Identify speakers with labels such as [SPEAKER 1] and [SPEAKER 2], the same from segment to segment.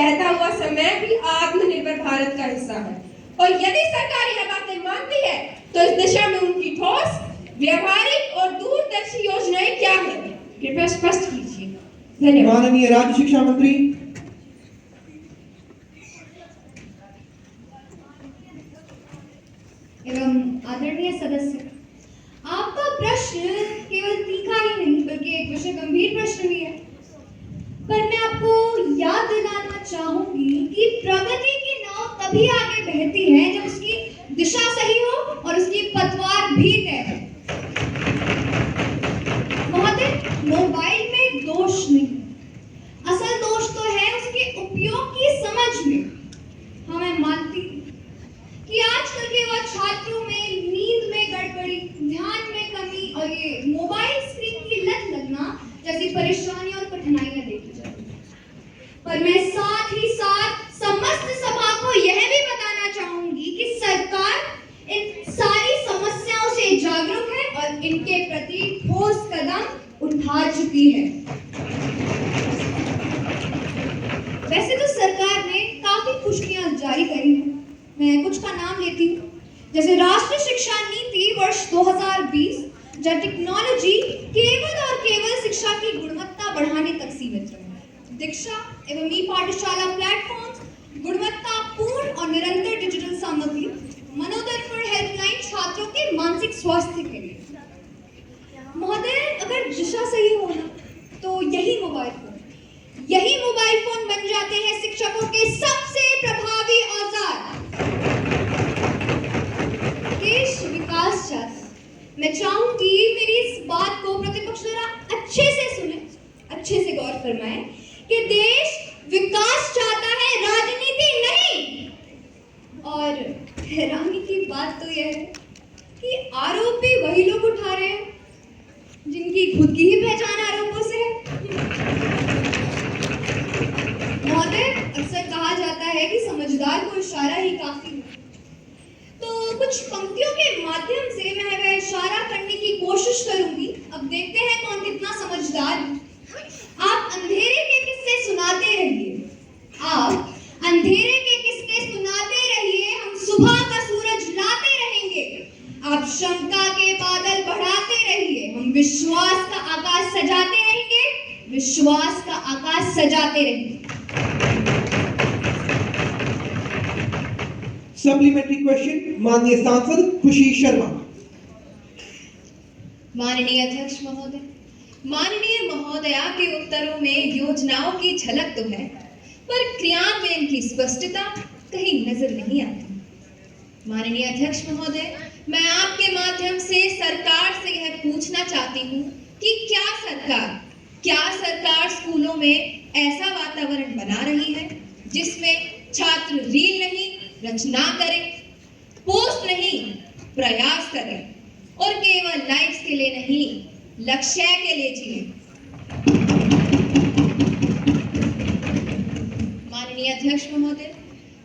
[SPEAKER 1] बहता हुआ समय भी आत्मनिर्भर भारत का हिस्सा है और यदि सरकार यह बातें मानती है तो इस दिशा में उनकी ठोस, व्यवहारिक और दूरदर्शी योजनाएं क्या है, कृपया स्पष्ट कीजिए। धन्यवाद।
[SPEAKER 2] माननीय राज्य शिक्षा मंत्री।
[SPEAKER 3] एवं आदरणीय सदस्य, आपका प्रश्न केवल तीखा ही नहीं बल्कि एक विषय गंभीर प्रश्न भी है। पर मैं आपको याद दिलाना चाहूंगी कि प्रगति की नाव तभी आगे बहती है जब उसकी दिशा सही हो और उसकी पतवार भी तय है। महोदय, मोबाइल में दोष नहीं, असल दोष तो है उसके उपयोग की समझ में। हाँ, मैं मानती हूँ कि आजकल के युवा छात्रों में नींद में गड़बड़ी, ध्यान में कमी और ये मोबाइल स्क्रीन की लत लगना जैसी परेशानियां और कठिनाइयां देखी जाती हैं। पर मैं साथ ही साथ समस्त सभा को यह भी बताना चाहूंगी कि सरकार इन सारी समस्याओं से जागरूक है और इनके प्रति ठोस कदम उठा चुकी है। वैसे तो सरकार ने काफी पुष्टियां जारी करी हैं। मैं कुछ का नाम लेती हूँ, जैसे राष्ट्रीय शिक्षा नीति वर्ष 2020, जहाँ टेक्नोलॉजी केवल और केवल शिक्षा की गुणवत्ता बढ़ाने तक सीमित रहे। दीक्षा एवं ई पाठशाला प्लेटफॉर्म्स, गुणवत्तापूर्ण और निरंतर डिजिटल सामग्री, मनोदर्पण हेल्पलाइन छात्रों के मानसिक स्वास्थ्य के लिए। महोदय, अगर दिशा सही हो ना तो यही मोबाइल फोन बन जाते हैं शिक्षकों के सबसे प्रभावी औजार। देश विकास चाहता है। मैं चाहूंगी मेरी इस बात को प्रतिपक्ष जरा अच्छे से सुने, अच्छे से गौर फरमाएं कि देश विकास चाहता है, राजनीति नहीं। और हैरानी की बात तो यह है कि आरोप भी वही लोग उठा रहे हैं जिनकी खुद की ही पहचान आरोपों से है। महोदय, अक्सर कहा जाता है कि समझदार को इशारा ही काफी है। तो कुछ पंक्तियों के माध्यम से मैं वह इशारा करने की कोशिश करूंगी। अब देखते हैं कौन कितना समझदार है। आप अंधेरे के किस्से सुनाते रहिए, आप अंधेरे के किस्से सुनाते रहिए, हम सुबह का सूरज लाते रहेंगे। आप शंका के बादल बढ़ाते रहिए, हम विश्वास का आकाश सजाते रहेंगे, विश्वास का आकाश सजाते रहेंगे।
[SPEAKER 2] सप्लीमेंट्री क्वेश्चन, माननीय सांसद खुशी शर्मा।
[SPEAKER 4] माननीय अध्यक्ष महोदय, माननीय महोदया के उत्तरों में योजनाओं की झलक तो है, पर क्रियान्वयन की स्पष्टता कहीं नजर नहीं आती। माननीय अध्यक्ष महोदय, मैं आपके माध्यम से सरकार से यह पूछना चाहती हूँ कि क्या सरकार स्कूलों में ऐसा वातावरण बना रही है जिसमें छात्र रील नहीं, रचना करें, पोस्ट नहीं, प्रयास करें और केवल लाइक्स के लिए नहीं, लक्ष्य के लिए जिए। माननीय अध्यक्ष महोदय,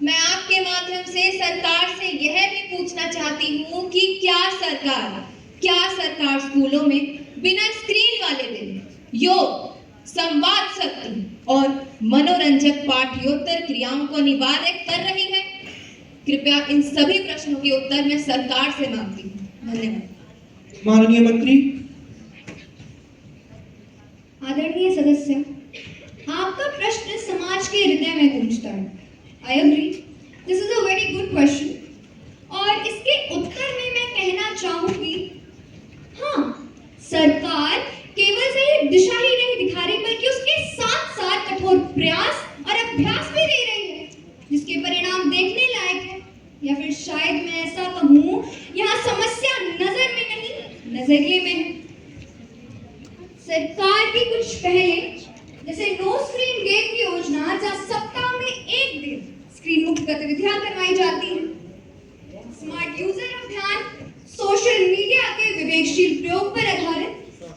[SPEAKER 4] मैं आपके माध्यम से सरकार से यह भी पूछना चाहती हूँ कि क्या सरकार स्कूलों में बिना स्क्रीन वाले दिन योग, संवाद सत्र और मनोरंजक पाठ्योत्तर क्रियाओं को अनिवार्य कर रही है? कृपया इन सभी प्रश्नों के उत्तर मैं सरकार से मांगती हूँ। धन्यवाद।
[SPEAKER 2] माननीय मंत्री।
[SPEAKER 3] आदरणीय सदस्य, आपका प्रश्न समाज के हृदय में गूंजता है। I agree, this is a very good question. और इसके उत्तर में मैं कहना चाहूंगी, हाँ, सरकार केवल सही दिशा ही नहीं दिखा रही बल्कि उसके साथ साथ कठोर प्रयास और अभ्यास भी दे रही है, जिसके परिणाम देखने लायक है। या फिर शायद मैं ऐसा कहूँ, यहाँ समस्या नजर में नहीं, नजरिए में है। सरकार की कुछ पहलें, जैसे नो स्क्रीन डे की योजना, जहाँ सप्ताह में एक दिन स्क्रीन मुक्त गतिविधियां करवाई जाती हैं, स्मार्ट यूजर अभियान, सोशल मीडिया के विवेकशील प्रयोग पर आधारित,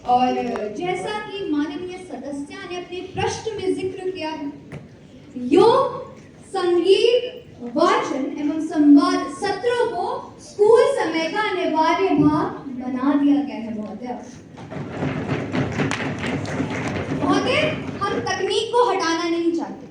[SPEAKER 3] और जैसा कि माननीय सदस्य ने अपने प्रश्न में जिक्र किया है, योग, संगीत, वाचन एवं संवाद सत्रों को स्कूल समय का अनिवार्य भाग बना दिया गया है। महोदय, हम तकनीक को हटाना नहीं चाहते,